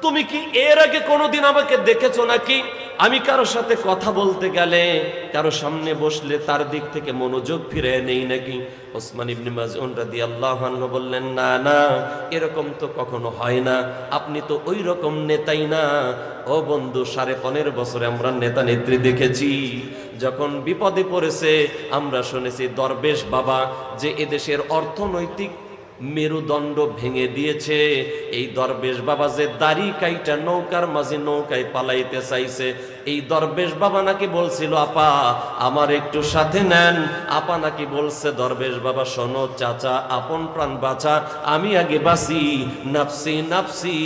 তুমি কি এর আগে কোনোদিন আমাকে দেখেছো নাকি? আমি কারো সাথে কথা বলতে গেলে, কারো সামনে বসলে তার দিক থেকে মনোযোগ ফিরিয়ে নেই নাকি? ওসমান ইবনে মাজউন রাদিয়াল্লাহু আনহু বললেন, না না, এরকম তো কখনো হয় না, আপনি তো ওই রকম নেতাই না। ও বন্ধু, 15.5 বছরে আমরা নেতা নেত্রী দেখেছি, যখন বিপদে পড়েছে আমরা শুনেছি দরবেশ বাবা যে এদেশের অর্থনৈতিক মেরুদণ্ড ভেঙে দিয়েছে, এই দরবেশ বাবা যে দাড়ি কাইটা নৌকার মাঝে নৌকায় পালাইতে চাইছে, এই দরবেশ বাবা নাকি বলছিল, আপা আমার একটু সাথে নেন। আপা নাকি বলছে, দরবেশ বাবা শোনো চাচা, আপন প্রাণ বাঁচা, আমি আগে বাঁচি, নাফসি নাফসি।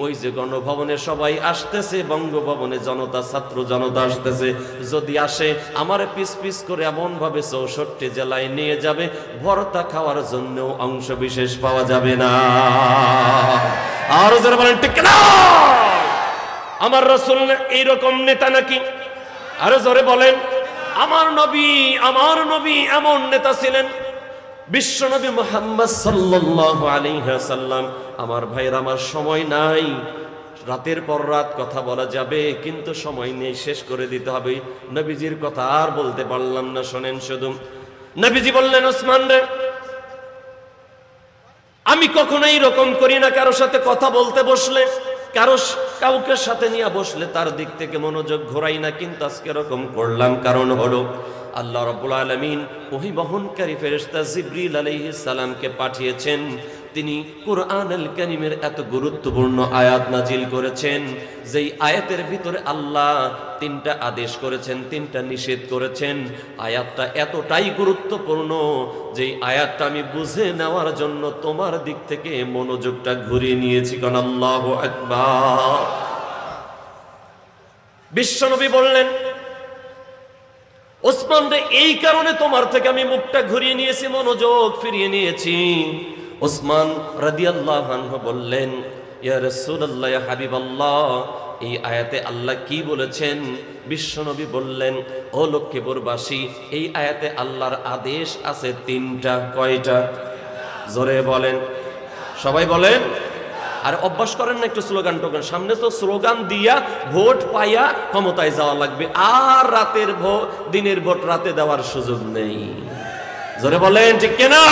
ওই যে গণভবনে সবাই আসতেছে, বঙ্গভবনে জনতা, ছাত্র জনতা আসতেছে, যদি আসে আমার পিস পিস করে এমন ভাবে 64 জেলায় নিয়ে যাবে, ভর্তা খাওয়ার জন্য অংশ বিশেষ পাওয়া যাবে না। আরো যারা বলেন ঠিক না, আমার রাসূল এইরকম নেতা নাকি? আরো জোরে বলেন, আমার নবী এমন নেতা ছিলেন। বিশ্ব নবী মুহাম্মদ সাল্লাল্লাহু আলাইহি ওয়াসাল্লাম। আমার ভাইরা, আমার সময় নাই, রাতের পর রাত কথা বলা যাবে, কিন্তু সময় নেই, শেষ করে দিতে হবে। নবীজির কথা আর বলতে পারলাম না, শোনেন শুধু। নবীজি বললেন, ওসমান রে, আমি কখনোই এরকম করি না, কারোর সাথে কথা বলতে বসলে, কাউকে সাথে নিয়ে বসলে তার দিক থেকে মনোযোগ ঘোরাই না, কিন্তু আজকে এরকম করলাম। কারণ হলো আল্লাহ রাব্বুল আলামিন ওহী বহনকারী ফেরেশতা জিবরিল আলাইহিস সালামকে পাঠিয়েছেন। তিনি কুরআনুল কারীমের এত গুরুত্বপূর্ণ আয়াত নাজিল করেছেন, যেই আয়াতের ভিতরে আল্লাহ তিনটা আদেশ করেছেন, তিনটা নিষেধ করেছেন। আয়াতটা এতটাই গুরুত্বপূর্ণ যেই আয়াতটা আমি বুঝে নেওয়ার জন্য তোমার দিক থেকে মনোযোগটা ঘুরিয়ে নিয়েছি। কারণ আল্লাহু আকবার। বিশ্বনবী বললেন, ওসমান রে, এই কারণে তোমার থেকে আমি মুখটা ঘুরিয়ে নিয়েছি, মনোযোগ ফিরিয়ে নিয়েছি। ওসমান রাদিয়াল্লাহু আনহু বললেন, ইয়া রাসূলুল্লাহ, ইয়া হাবিবাল্লাহ, এই আয়াতে আল্লাহ কি বলেছেন? বিশ্বনবী বললেন, ও লক্ষ্মীপুরবাসী, এই আয়াতে আল্লাহর আদেশ আছে তিনটা। কয়টা? জোরে বলেন, সবাই বলেন। আর অভ্যাস করেন না একটু স্লোগান টোগান, সামনে তো স্লোগান দিয়া ভোট পাইয়া ক্ষমতায় যাওয়া লাগবে, আর রাতের ভোট দিনের ভোট রাতে দেওয়ার সুযোগ নেই। জোরে বলেন ঠিক কিনা?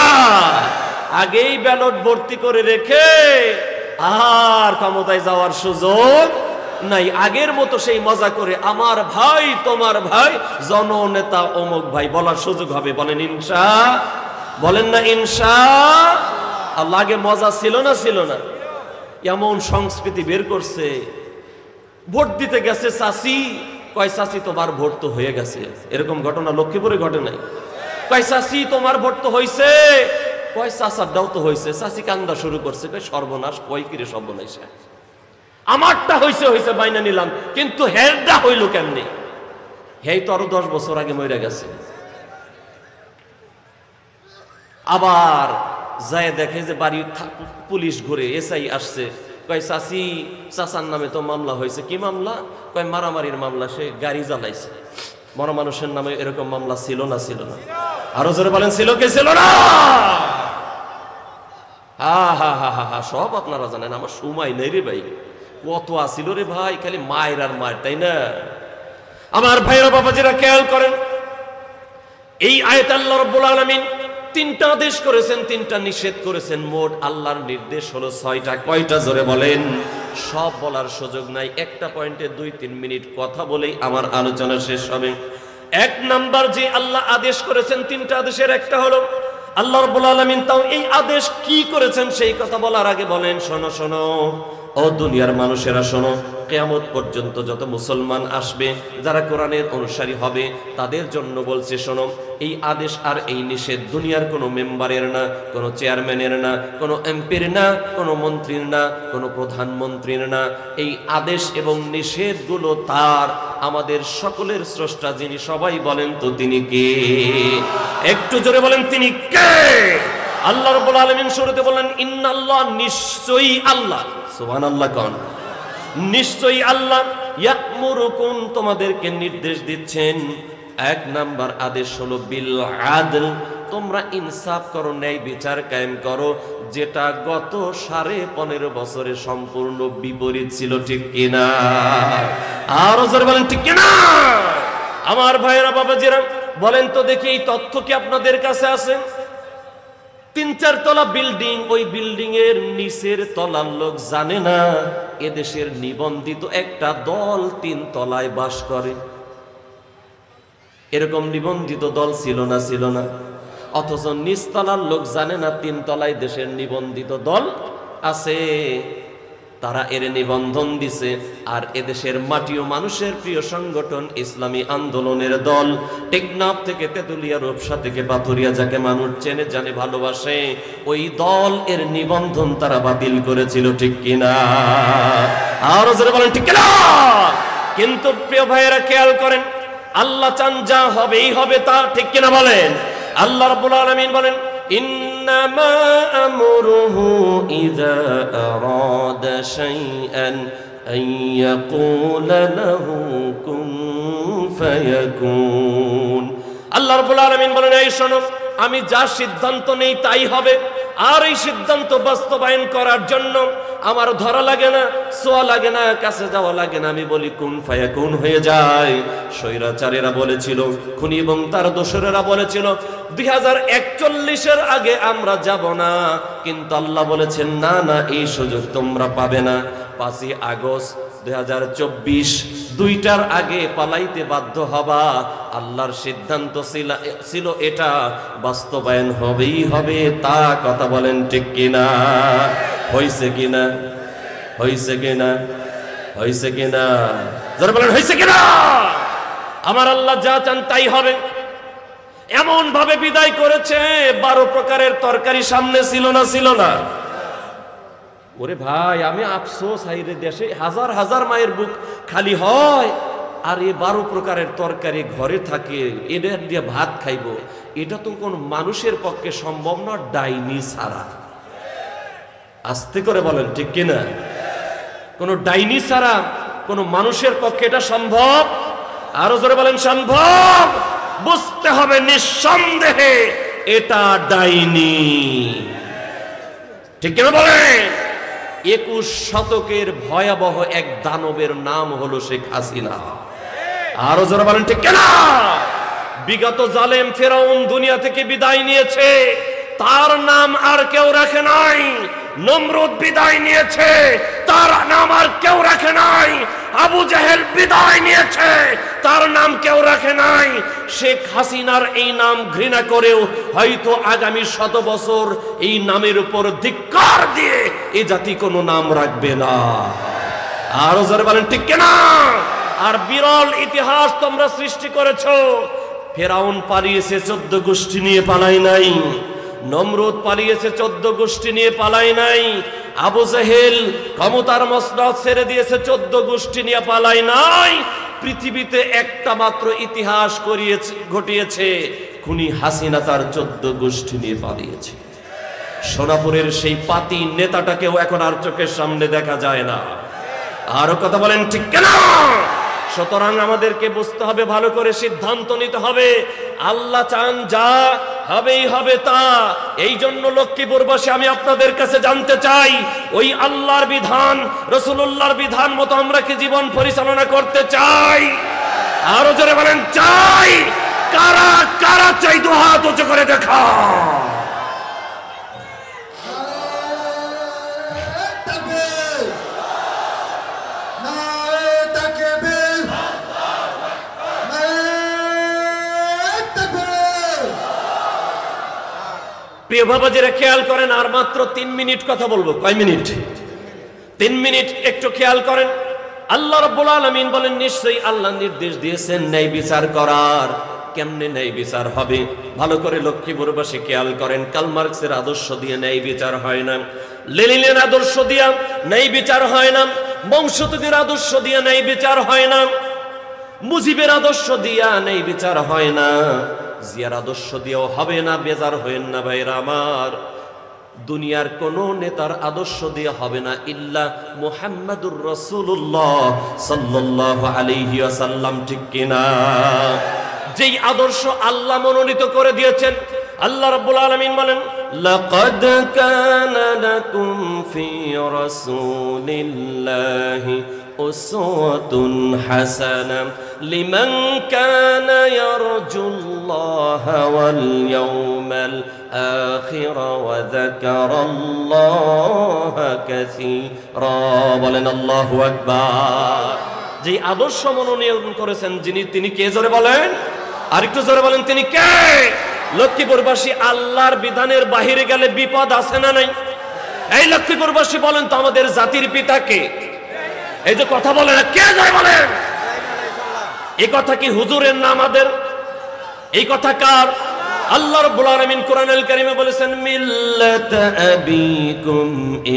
আগেই ব্যালট ভর্তি করে রেখে আর ক্ষমতায় যাওয়ার সুযোগ নাই। আগের মতো সেই মজা করে আমার ভাই তোমার ভাই জননেতা অমুক ভাই বলার সুযোগ হবে। বলেন ইনশা, বলেন না ইনশা আল্লাহ। আগে মজা ছিল না? ছিল না? এমন সংস্কৃতি বের করছে, ভোট দিতে গেছে চাচি, কয় চাচি তোমার ভোট তো হয়ে গেছে। এরকম ঘটনা লক্ষ্মীপুরে ঘটে নাই? কয় চাচি তোমার ভোট তো হয়েছে, কয় চাচারটাও তো হয়েছে। চাচি কান্দা শুরু করছে, কয় সর্বনাশ। কয় কিরে সর্বনাশ? আমারটা হয়েছে হয়েছে বাইনা নিলাম, কিন্তু হেরটা হইল কেমনি? হেই তো আরো 10 বছর আগে মরে গেছে। আবার যায় দেখে যে বাড়ি পুলিশ ঘুরে, এসআই আসছে, কয় চাচি চাচার নামে তো মামলা হয়েছে। কি মামলা? কয় মারামারির মামলা, সে গাড়ি জ্বালাইছে। মরা মানুষের নামে এরকম মামলা ছিল না? ছিল না? আরো জোরে বলেন, ছিল কি ছিল না? হা হা হা হা হা, সব আপনারা জানেন, আমার সময় নেই রে ভাই। কত আসিল রে ভাই, খালি মায়ের আর মায়ের, তাই না? আমার ভাইরা বাবাজিরা খেয়াল করেন, এই আয়াত আল্লাহ রাব্বুল আলামিন তিনটা আদেশ করেছেন, তিনটা নিষেধ করেছেন। মোট আল্লাহর নির্দেশ হলো 6টা। কয়টা? জোরে বলেন। সব বলার সুযোগ নাই, একটা পয়েন্টে 2-3 মিনিট কথা বলেই আমার আলোচনা শেষ হবে। 1 নাম্বার যে আল্লাহ আদেশ করেছেন, তিনটা আদেশের একটা হলো আল্লাহ রাব্বুল আলামিন তাও এই আদেশ কি করেছেন সেই কথা বলার আগে বলেন, শোনো শোনো ও দুনিয়ার মানুষেরা, শোনো, কিয়ামত পর্যন্ত যত মুসলমান আসবে, যারা কোরআনের অনুসারী হবে, তাদের জন্য বলছে, শোনো, এই আদেশ আর এই নিষেধ দুনিয়ার কোনো মেম্বারের না, কোনো চেয়ারম্যানের না, কোনো এমপির না, কোনো মন্ত্রীর না, কোনো প্রধানমন্ত্রীর না। এই আদেশ এবং নিষেধগুলো তার, আমাদের সকলের স্রষ্টা যিনি, সবাই বলেন তো তিনি কে? একটু জোরে বলেন, তিনি কে? আল্লাহ রাব্বুল আলামিন শুরুতে বলেন, ইন্নাল্লাহ, নিশ্চয়ই আল্লাহ। সুবহানাল্লাহ কোন? নিশ্চয়ই আল্লাহ ইয়া'মুরুকুম, তোমাদেরকে নির্দেশ দিচ্ছেন। 1 নাম্বার আদেশ হলো বিল আদল, তোমরা ইনসাফ করো, ন্যায় বিচার কায়েম করো, যেটা গত 15.5 বছরে সম্পূর্ণ বিপরীত ছিল। ঠিক কিনা? আর জোরে বলেন ঠিক কিনা? আমার ভাইয়েরা বাবাজিরা, বলেন তো দেখি, এই তথ্য কি আপনাদের কাছে আছে? 3-4 তলা বিল্ডিং, ওই বিল্ডিং এর নিচের তলার লোক জানে না এদেশের নিবন্ধিত একটা দল 3 তলায় বাস করে। এরকম নিবন্ধিত দল ছিল না? ছিল না? অথচ নিচতলার লোক জানে না 3 তলায় দেশের নিবন্ধিত দল আছে। তারা এর নিবন্ধন দিছে। আর এদেশের মাটি ও মানুষের প্রিয় সংগঠন ইসলামী আন্দোলনের দল, টেকনাফ থেকে তেতুলিয়া, রূপসা থেকে পাথুরিয়া, যাকে মানুষ চেনে জানে ভালোবাসে, ওই দল এর নিবন্ধন তারা বাতিল করেছিল। ঠিক কিনা? আর জোরে বলেন ঠিক কিনা? কিন্তু প্রিয় ভাইয়েরা খেয়াল করেন, আল্লাহ চান যা হবেই হবে তা। ঠিক কিনা বলেন? আল্লাহ রাব্বুল আলামিন বলেন, ইন্নামা আমরুহু ইযা আরাদা শাইআন আইয়াকুলা লাহু কুন ফায়াকুন। আল্লাহ রাব্বুল আলামিন বলেন, এই শোনো, আমি যা সিদ্ধান্ত নেই তাই হবে। আর এই সিদ্ধান্ত বাস্তবায়ন করার জন্য আমার ধরা লাগে না, ছোঁয়া লাগে না, কাছে যাওয়া লাগে না। আমি বলি কুন ফায়াকুন হয়ে যায়। স্বৈরাচারেরা বলেছিল, খুনি এবং তার দোসরেরা বলেছিল 2041-এর আগে আমরা যাব না, কিন্তু আল্লাহ বলেছেন, না না, এই সুযোগ তোমরা পাবে না। 5ই আগস্ট 2024 দুইটার আগে পালাইতে বাধ্য হবা। আল্লাহর সিদ্ধান্ত ছিল এটা, বাস্তবায়ন হবেই হবে। তা কথা বলেন ঠিক কিনা? হইছে কিনা? হইছে কিনা? হইছে কিনা? যারা বলেন হইছে কিনা? আমার আল্লাহ যা চান তাই হবে। এমন ভাবে বিদায় করেছে, 12 প্রকারের তরকারি সামনে ছিল না? ছিল না? ওরে ভাই, আমি আফসোস, হাইরে দেশে হাজার হাজার মায়ের বুক খালি হয় আর এই 12 প্রকারের তরকারি ঘরে থাকে, এটা দিয়ে ভাত খাইব, এটা তো কোন মানুষের পক্ষে সম্ভব না, ডাইনি ছাড়া। আস্তে করে বলেন ঠিক কিনা? কোন ডাইনি ছাড়া কোন মানুষের পক্ষে এটা সম্ভব? আরো জোরে বলেন সম্ভব। বুঝতে হবে নিঃসন্দেহে এটা ডাইনি। ঠিক কিনা বলেন? 21 শতকের ভয়াবহ এক দানবের নাম হলো শেখ হাসিনা। আরো যারা বলেন ঠিক কিনা? বিগত জালেম ফেরাউন দুনিয়া থেকে বিদায় নিয়েছে, তার নাম আর কেউ রাখে নাই। নমরুদ বিদায় নিয়েছে, তার নাম আর কেউ রাখে নাই। আবু জেহেল বিদায় নিয়েছে, তার নাম কেউ রাখে নাই। শেখ হাসিনার এই নাম ঘৃণা করেও হয়তো আগামী 100 বছর এই নামের উপর ধিক্কার দিয়ে এ জাতি কোনো নাম রাখবে না। আরো যারা বলেন ঠিক কিনা? আর বিরল ইতিহাস তোমরা সৃষ্টি করেছো। ফেরাউন পালিয়েছে 14 গোষ্ঠী নিয়ে, পালাই নাই। নমরুদ পালিয়েছে 14 গোষ্ঠী নিয়ে, পালাই নাই। আবু জেহেল ক্ষমতার মসনদ ছেড়ে দিয়েছে 14 গোষ্ঠী নিয়ে, পালাই নাই। পৃথিবীতে একটা মাত্র ইতিহাস ঘটিয়েছে, খুনি হাসিনা তার 14 গোষ্ঠী নিয়ে পালিয়েছে। সোনাপুরের সেই পাতি নেতাটাকেও এখন আর চোখের সামনে দেখা যায় না। আরো কথা বলেন ঠিক কিনা? সুতরাং আমাদেরকে বুঝতে হবে, ভালো করে সিদ্ধান্ত নিতে হবে। আল্লাহ চান যা হবেই হবে তা। এই জন্য লক্ষ্মীপুরবাসী আমি আপনাদের কাছে জানতে চাই, ওই আল্লাহর বিধান, রাসূলুল্লাহর বিধান মতো আমরা কি জীবন পরিচালনা করতে চাই? আরো জোরে বলেন চাই। কারা কারা চাই? দু হাত উঁচু করে দেখা। প্রিয় বাবাজিরা খেয়াল করেন, আর মাত্র 3 মিনিট কথা বলবো। কয় মিনিট? 3 মিনিট। একটু খেয়াল করেন। আল্লাহ রাব্বুল আলামিন বলেন, নিশ্চয়ই আল্লাহ নির্দেশ দিয়েছেন ন্যায় বিচার করার। কেমনে ন্যায় বিচার হবে? ভালো করে লক্ষ্মীপুরবাসী খেয়াল করেন। কার্ল মার্কসের আদর্শ দিয়ে ন্যায় বিচার হয় না, লেনিনের আদর্শ দিয়ে ন্যায় বিচার হয় না, বংশোত্তরের আদর্শ দিয়ে ন্যায় বিচার হয় না, মুজিবের আদর্শ দিয়া ন্যায় বিচার হয় না, জিয়ার আদর্শ দিয়েও হবে না। বেজার হইেন না ভাইরা আমার। দুনিয়ার কোন নেতার আদর্শ দিয়ে হবে না, ইল্লা মুহাম্মাদুর রাসূলুল্লাহ সাল্লাল্লাহু আলাইহি ওয়াসাল্লাম। ঠিক কিনা? যেই আদর্শ আল্লাহ মনোনীত করে দিয়েছেন। আল্লাহ রাব্বুল আলামিন বলেন, লাকাদ কানা লাকুম ফি রাসূলিল্লাহি উসওয়াতুন হাসানাহ লিমান কানা ইয়ারজুল্লাহা ওয়াল ইয়াউমাল আখির ওয়া যাকারাল্লাহা কাসীরা। বলেন আল্লাহু আকবার। যে আদর্শ মনোনীত করেছেন যিনি, তিনি কে? জোরে বলেন, আরেকটু জোরে বলেন, তিনি কে? লক্ষ্মীপুরবাসী, আল্লাহর বিধানের বাহিরে গেলে বিপদ আছে না নাই? এই লক্ষ্মীপুরবাসী বলেন তো, আমাদের জাতির পিতা কে? এই যে কথা বলেন, কে জয় বলেন? এই কথা কি হুজুরের না আমাদের? এই কথা কার? আল্লাহ রাব্বুল আলামিন কোরআনুল কারীমে বলেছেন, মিল্লাত আবিকুম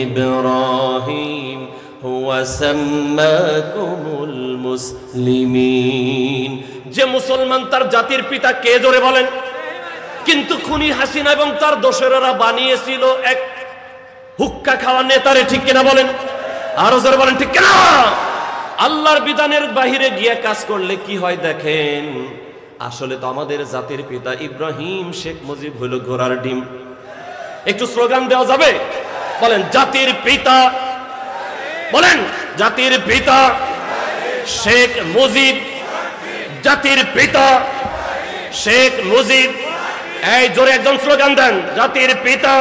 ইব্রাহিম হুয়া সাম্মাকুমুল মুসলিমিন। যে মুসলমান তার জাতির পিতা কে? জোরে বলেন। কিন্তু খুনি হাসিনা এবং তার দোসরেরা বানিয়েছিল এক হুক্কা খাওয়া নেতারে। ঠিক কিনা বলেন? আরো জোরে বলেন ঠিক কিনা? আল্লাহর বিধানের বাহিরে গিয়ে কাজ করলে কি হয় দেখেন। আসলে তো আমাদের জাতির পিতা ইব্রাহিম শেখ মুজিব হলো ঘোড়ার ডিম। একটু স্লোগান দেওয়া যাবে? বলেন, জাতির পিতা। বলেন, জাতির পিতা শেখ মুজিব। জাতির পিতা শেখ মুজিব। এই জোরে একজন স্লোগান দেন, জাতির পিতা।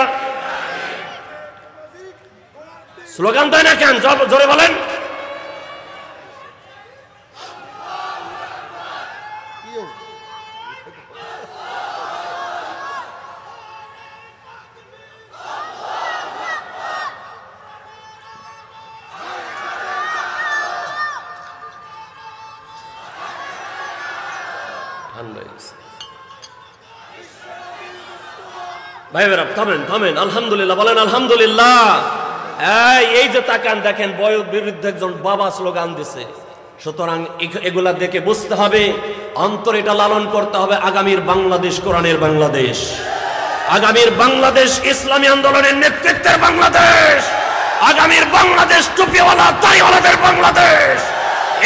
স্লোগান দেয় না কেন? জোরে বলেন। ভাইরা থামেন থামেন, আলহামদুলিল্লাহ বলেন আলহামদুলিল্লাহ। এই যে তাকান দেখেন, বয়োর বিরুদ্ধে একজন বাবা স্লোগান দিছে। সুতরাং এগুলা দেখে বুঝতে হবে, অন্তরে এটা লালন করতে হবে, আগামীর বাংলাদেশ কোরআনের বাংলাদেশ, আগামীর বাংলাদেশ ইসলামী আন্দোলনের নেতৃত্বের বাংলাদেশ, আগামীর বাংলাদেশ টুপিওয়ালা দাড়িওয়ালাদের বাংলাদেশ।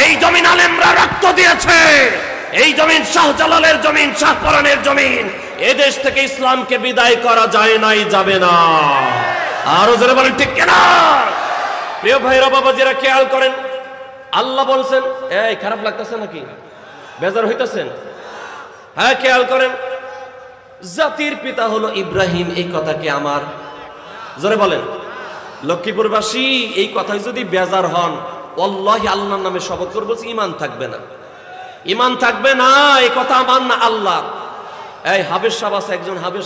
এই জমিন আলেমরা রক্ত দিয়েছে, এই জমিন শাহজালালের জমিন, শাহপরানের জমিন। এদেশ থেকে ইসলামকে বিদায় করা যায় নাই, যাবে না। আরো জোরে বলেন ঠিক কিনা? প্রিয় ভাইরা বাবাজিরা খেয়াল করেন, আল্লাহ বলছেন, এই খারাপ লাগতেছে নাকি, বেজার হইতেছেন? হ্যাঁ খেয়াল করেন, জাতির পিতা হলো ইব্রাহিম, এই কথা কি আমার? জোরে বলেন। লক্ষ্মীপুরবাসী এই কথায় যদি বেজার হন, আল্লাহ আল্লাহর নামে শপথ করে বলছি, ঈমান থাকবে না, ঈমান থাকবে না। এই কথা আমার না, আল্লাহ। এই হাবেশ সাহেব আছে একজন, হাবেশ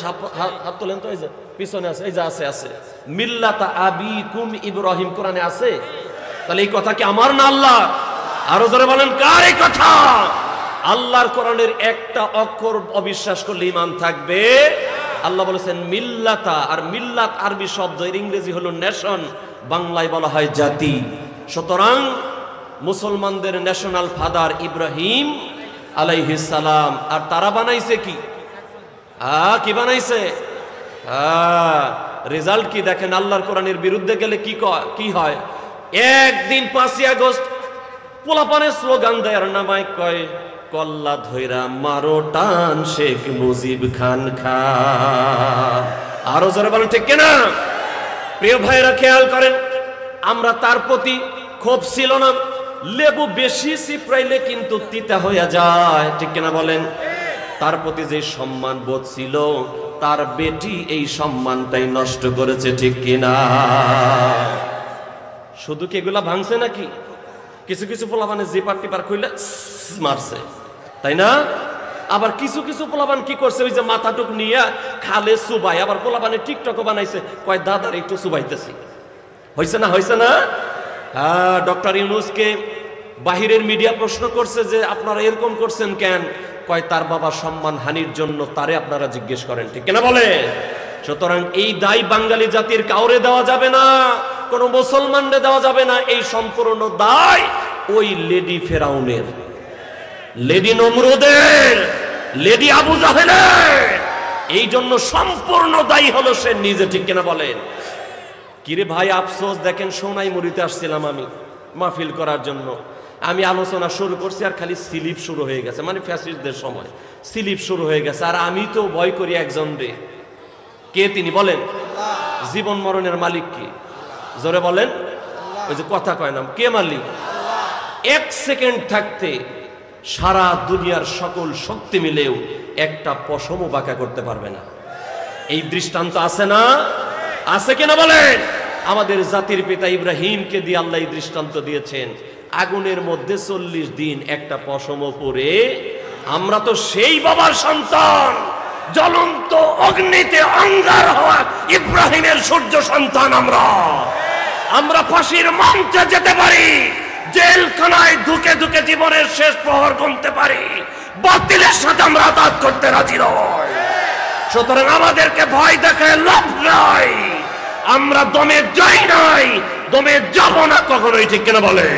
হাত তোলেন তো, এই যে পিছনে আছে, এই যে আছে আছে, মিল্লাতা আবিকুম ইব্রাহিম কোরআনে আছে। তাহলে এই কথা কি আমার না আল্লাহ? আরো জোরে বলেন কার এই কথা? আল্লাহর কোরআনের একটা অক্ষর অবিশ্বাস করলে ঈমান থাকবে। আল্লাহ বলেছেন মিল্লাতা, আর মিল্লাত আরবি শব্দ, এর ইংরেজি হলো নেশন, বাংলায় বলা হয় জাতি। সুতরাং মুসলমানদের ন্যাশনাল ফাদার ইব্রাহিম আলাইহিস সালাম। আর তারা বানাইছে কি? কি বানাইছে? রেজাল্ট কি দেখেন, আল্লাহর কোরআনের বিরুদ্ধে গেলে কি হয়? একদিন 5ই আগস্ট পোলাপানের স্লোগান দেয় আর নামায় কয়, কল্লা ধৈরা মারো টান শেখ মুজিব খান খান। আরো জোরে বলেন ঠিক কিনা? প্রিয় ভাইরা খেয়াল করেন, আমরা তার প্রতি ক্ষোভ ছিল না। লেবু বেশি চিপড়াইলে কিন্তু তিতা হয়ে যায়, ঠিক কিনা বলেন? তার প্রতি যে সম্মান বোধ ছিল, তার বেটি এই সম্মানটাই নষ্ট করেছে, ঠিক কিনা? শুধু কি এগুলা ভাঙছে নাকি? কিছু কিছু পোলাপানে জিপার টিপার খুইলে মারছে, তাই না? আবার কিছু কিছু পোলাপান কি করছে, ওই যে মাথাটুক নিয়ে খালে সুবাই, আবার পোলাপানে টিকটকও বানাইছে, কয় দাদার একটু সুবাইতেছি। হয়েছে না? হয়েছে না? ডক্টর ইউনূসকে বাহিরের মিডিয়া প্রশ্ন করছে যে আপনারা এরকম করছেন কেন? কয় তার বাবা সম্মান হানির জন্য, তারে আপনারা জিজ্ঞেস করেন, ঠিক কিনা বলে? সুতরাং এই দায় বাঙালি জাতির কাউরে দেওয়া যাবে না, কোন মুসলমানরে দেওয়া যাবে না। এই সম্পূর্ণ দায় ওই লেডি ফেরাউনের, লেডি নমরুদের, লেডি আবু জাহেলের। এই জন্য সম্পূর্ণ দায়ী হলো সে নিজে, ঠিক কিনা বলেন? কিরে ভাই আফসোস, দেখেন সোনাইমুড়িতে আসছিলাম আমি মাহফিল করার জন্য, আমি আলোচনা শুরু করছি আর খালি স্লিপ শুরু হয়ে গেছে, মানে ফ্যাসিস্টদের সময় স্লিপ শুরু হয়ে গেছে। আর আমি তো ভয় করি একজন রে, কে তিনি বলেন? জীবন মরণের মালিক কি? জোরে বলেন। ওই যে কথা কয় না, কে মালিক? 1 সেকেন্ড থাকতে সারা দুনিয়ার সকল শক্তি মিলেও একটা পশমও বাঁকা করতে পারবে না। এই দৃষ্টান্ত আছে না? আছে কিনা বলেন? আমাদের জাতির পিতা ইব্রাহিমকে দিয়ে আল্লাহ এই দৃষ্টান্ত দিয়েছেন। আগুনের মধ্যে 40 দিন একটা পশম পরে, আমরা তো সেই বাবার সন্তান, জ্বলন্ত অগ্নিতে অঙ্গার হওয়া ইব্রাহিমের সূর্য সন্তান। আমরা ফাঁসির মঞ্চে যেতে পারি, জেলখানায় ঢুকে ঢুকে জীবনের শেষ প্রহর গুনতে পারি, বাতিলের সাথে আমরা আঘাত করতে রাজি নই। সুতরাং আমাদেরকে ভয় দেখায় লাভ নাই, আমরা দমে যাই নাই, দমে যাব না কখনোই, ঠিক কিনা বলে?